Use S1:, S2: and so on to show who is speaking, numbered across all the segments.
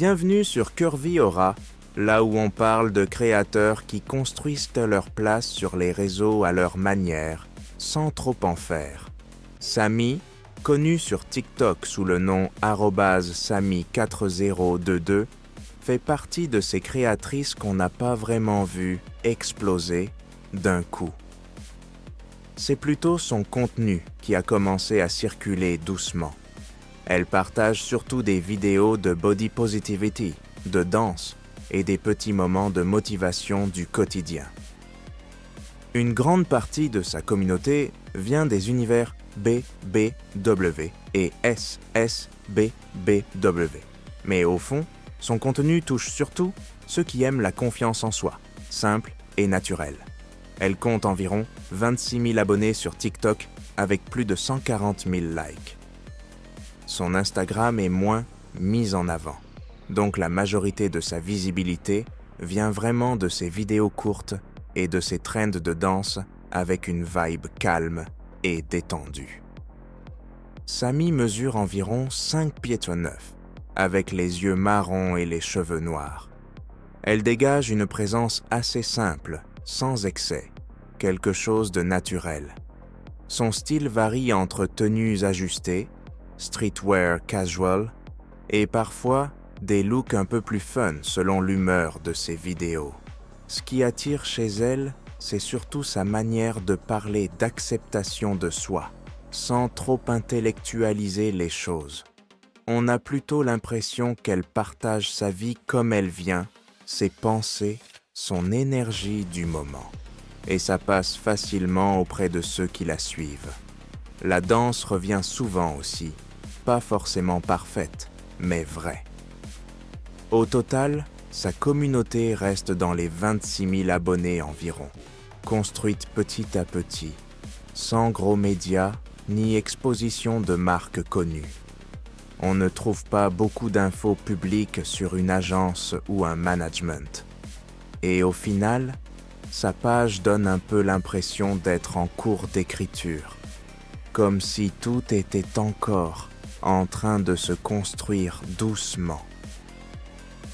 S1: Bienvenue sur Curvy Aura, là où on parle de créateurs qui construisent leur place sur les réseaux à leur manière, sans trop en faire. Samy, connue sur TikTok sous le nom @Samy4022, fait partie de ces créatrices qu'on n'a pas vraiment vues exploser d'un coup. C'est plutôt son contenu qui a commencé à circuler doucement. Elle partage surtout des vidéos de body positivity, de danse et des petits moments de motivation du quotidien. Une grande partie de sa communauté vient des univers BBW et SSBBW. Mais au fond, son contenu touche surtout ceux qui aiment la confiance en soi, simple et naturelle. Elle compte environ 26 000 abonnés sur TikTok avec plus de 140 000 likes. Son Instagram est moins mis en avant, donc la majorité de sa visibilité vient vraiment de ses vidéos courtes et de ses trends de danse avec une vibe calme et détendue. Samy mesure environ 5 pieds 9, avec les yeux marrons et les cheveux noirs. Elle dégage une présence assez simple, sans excès, quelque chose de naturel. Son style varie entre tenues ajustées, streetwear casual, et parfois des looks un peu plus fun selon l'humeur de ses vidéos. Ce qui attire chez elle, c'est surtout sa manière de parler d'acceptation de soi, sans trop intellectualiser les choses. On a plutôt l'impression qu'elle partage sa vie comme elle vient, ses pensées, son énergie du moment. Et ça passe facilement auprès de ceux qui la suivent. La danse revient souvent aussi, pas forcément parfaite, mais vraie. Au total, sa communauté reste dans les 26 000 abonnés environ, construite petit à petit, sans gros médias ni exposition de marques connues. On ne trouve pas beaucoup d'infos publiques sur une agence ou un management. Et au final, sa page donne un peu l'impression d'être en cours d'écriture, comme si tout était encore en train de se construire doucement.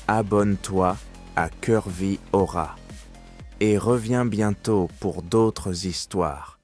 S1: Abonne-toi à Curvy Aura et reviens bientôt pour d'autres histoires